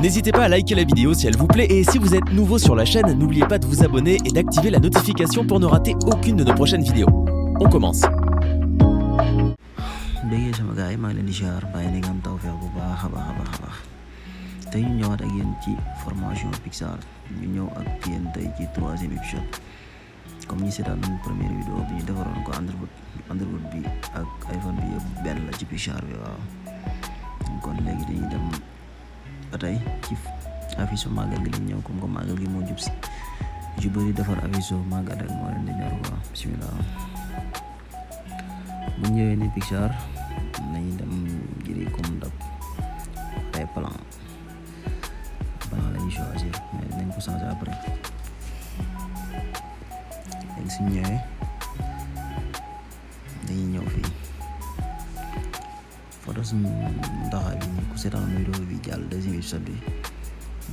N'hésitez pas à liker la vidéo si elle vous plaît et si vous êtes nouveau sur la chaîne, n'oubliez pas de vous abonner et d'activer la notification pour ne rater aucune de nos prochaines vidéos. On commence. Béggee sama gars yi maa ngi leen di ziar bàyyi na nga am tawfeex bu baax a baax tey ñu ñëwaat ak yéen ci formation Pixar ñu ñëw ak yéen tey ci 3e épisode comme ñi seetaan première vidéo bi ñu defaroon ko Underwood bi ak iPhone bi yëpp benn la ci Pixar bi waaw kon léegi dañuy dem ba tey ci affiche màggal gi lañ ñëw comme que màggal gi moo jub si ju bëri defar affiche màggal rek moo leen di ñor quoi bismillah bu ñëwee ni Pixar nañu dem jëri comme dab ay plan lañu choisir mais dinañ ko changer après léegi suñ ñëwee dañuy ñëw fii photo suñ ndaxa bi ku seetaan vidéo bi jàll 2e épisode bi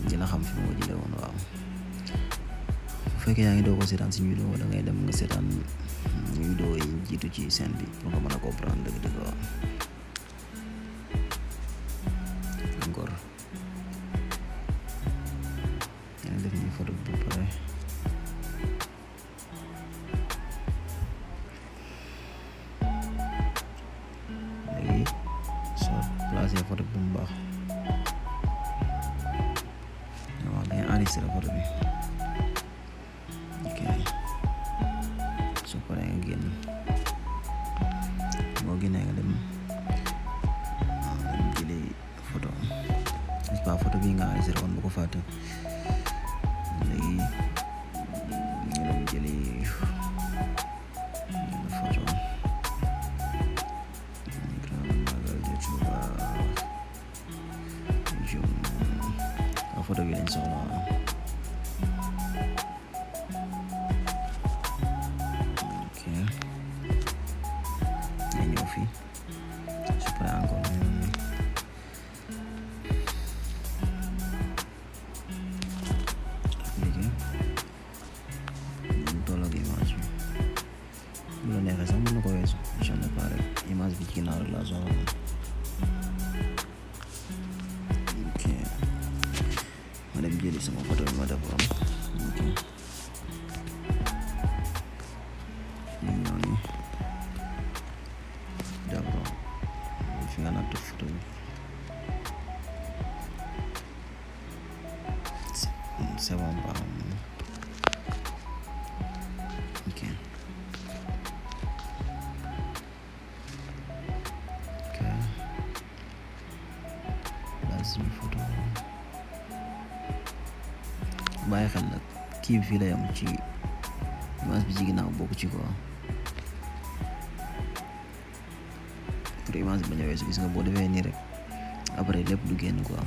dina xam fi moo jëlee woon waaw bu fekkee yaa ngi doo ko seetaan suñ vidéo da ngay dem nga seetaan vidéo yi jiitu ci scène bi pour nga mën a comprendre dëgg waaw encore yaa ngi def ni photo bi ba pare léegi soo placé photo bi mu baax waaw dangay enregistré photo bi ok soo paree nga génn boo génnee nga dem jëli photo n'est-ce pas photo bi nga enregistré woon bu ko fàtte léegi nga dem jëli photo photo bi lañ soxla ok nga ñëw fii su paree encore léegi ñu toll ak image bi bu la neexee sax mën na ko weesu je ne sais pas rek image bi ci ginnaaw rek laa soxla ok ma dem jëli sama photo bi ma defoon ok ñu ñëw ni d'accord fi nga natt photo bi c'est bon baax ok ok lazimi photo bàyyi xel nag kii bi fii lay am ci image bi ci ginnaaw bokk ci quoi pour image bi ba ñëwee gis nga boo defee nii rek après lépp du génn quoi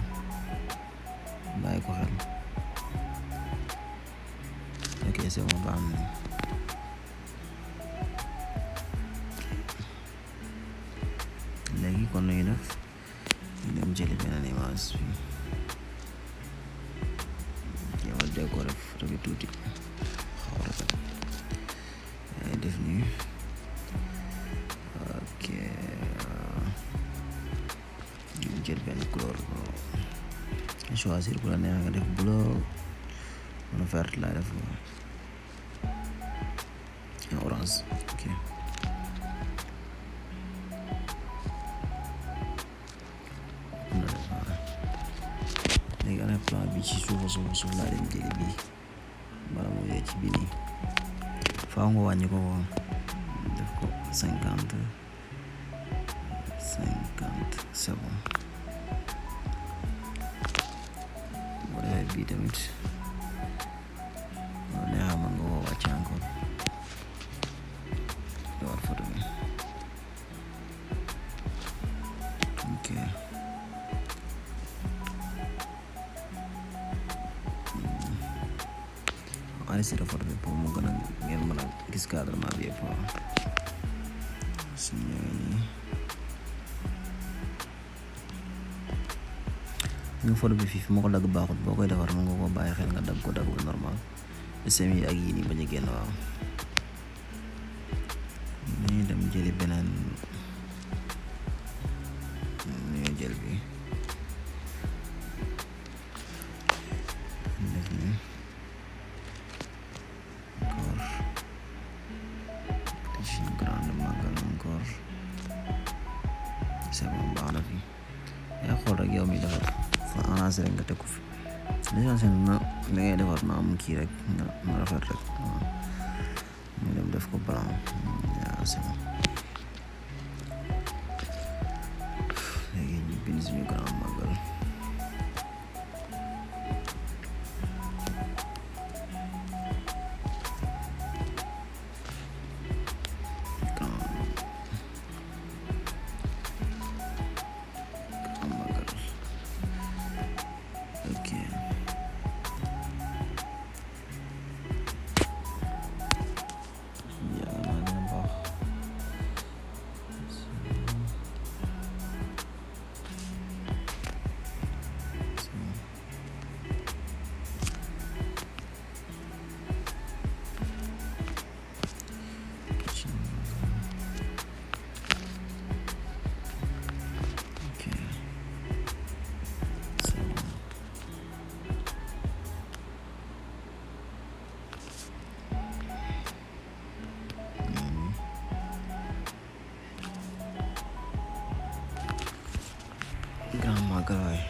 bàyyi ko xel ok c'est bon baax na léegi kon nañu def ñu dem jëli beneen image bi yow décoré photo bi tuuti xaw rafet yaay def nii ok ñu jël benn couleur choisir bu la neex nga def bleu wala vert laa def orange ok léegi ana plan bi ci suuf laa dem jëli bii bala moo yee ci bii nii faaw nga wàññi ko def ko 50 c'est bon boo defee bii tamit boo neexee mën nga ko wàcc encore door photo bi ok enregistré photo bi pour mu gën a ngeen mën a gis cadrement bi yëpp su ñëwee nii nga photo bi fii fi ma ko dagg baaxut boo koy defar mën nga ko bàyyi xel nga dagg ko dagg bu normal sem yi ak yii nii bañ a génn waaw nañu dem jëli beneen ñu jël bi essence rek nga teg ko fi l'essentiel na da ngay defar na am kii rek na rafet rek ñu dem def ko blanc waaw c'est bon léegi ñu bind suñu Grand Magal Grand Magal waay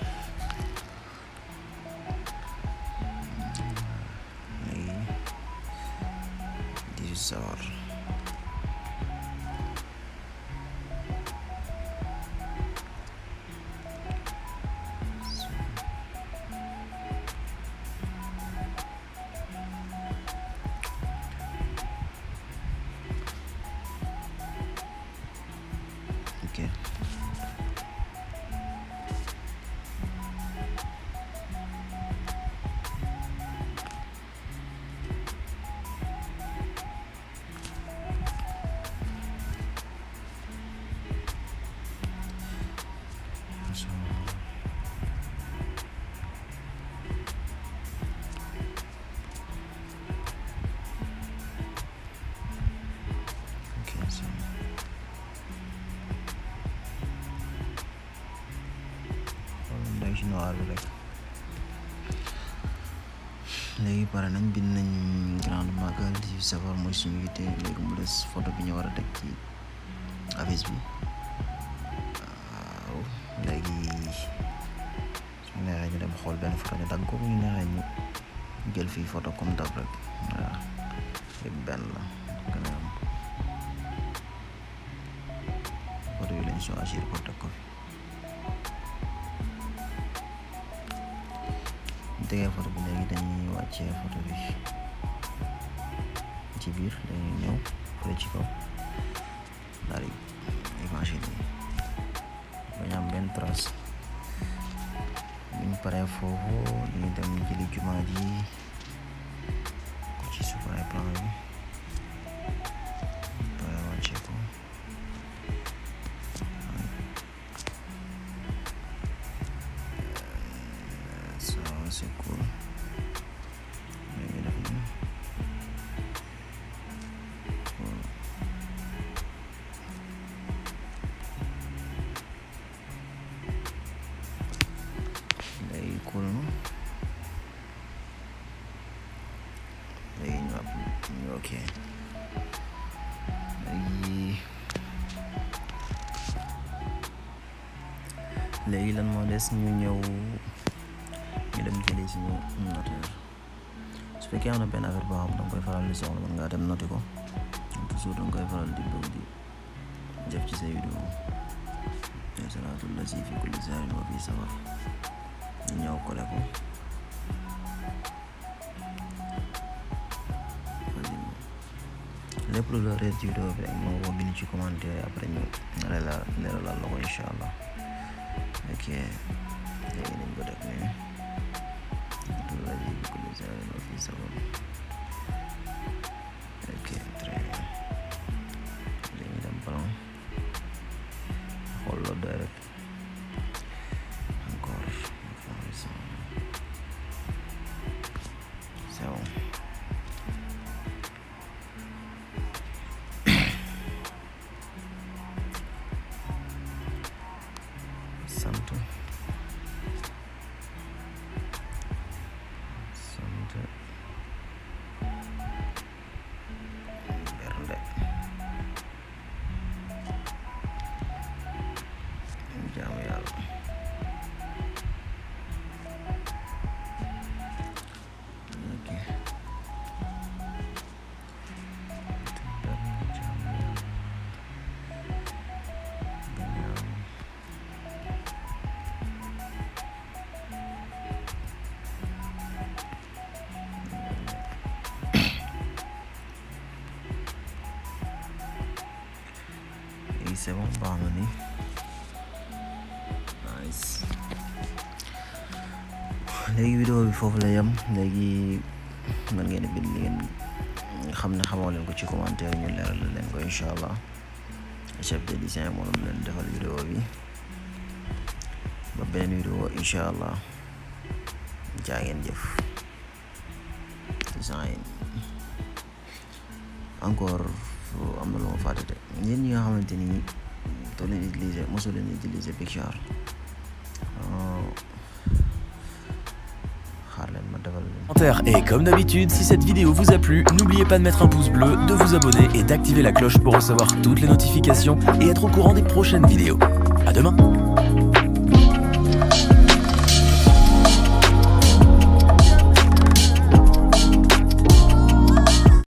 léegi 18 sawar ok ci noir bi rek léegi pare nañ bind nañ Grand Magal 18 safar mooy suñu yitte léegi mu des photo bi ñu war a teg ci avis bi waaw léegi suñu neexee ñu dem xool benn photo ñu dagg ko bu ñu neexee ñu jël fii photo comme dab rek waaw lépp benn la gën a am photo bi lañ choisir pour teg ko fi tegee photo bi léegi dañuy wàccee photo bi ci biir dañuy ñëw fële ci kaw daal di imaginer bañ am benn trace buñ paree foofu ñu dem jëli jumaa ji ci suuf ay plan bi pare wàccee ko c'est cool léegi def na léegi cool na léegi ñu ok léegi lan moo des ñu ñëw ñu dem jëlee suñu notaire su fekkee am na benn affaire boo xam danga koy faral di soxla mën ngaa dem noté ko toujours danga koy faral di bëgg di def ci say vidéo te salaatul la si fi kulli saarin wa fi safar ñu ñëw kole ko lépp lu la réer ci vidéo bi rek moo ko bind ci commentaire après ñu leeralal la ko incha allah ok léegi nañ ko def nii ok très bien dañuy dem plan xool la doy rek encore c'est bon c'est bon baax na ni nice léegi vidéo bi foofu la yem léegi mën ngeen bind li ngeen xam ne xamoo leen ko ci commentaire ñu leeral leen ko inshallah chef de design moo leen defal vidéo bi ba beneen vidéo inshallah jaa ngeen jëf design encore am na lu ma fàtte de yéen ñi nga xamante ni doo leen utiliser mosoo leen utiliser Pixar Et comme d'habitude, si cette vidéo vous a plu, n'oubliez pas de mettre un pouce bleu, de vous abonner et d'activer la cloche pour recevoir toutes les notifications et être au courant des prochaines vidéos. À demain!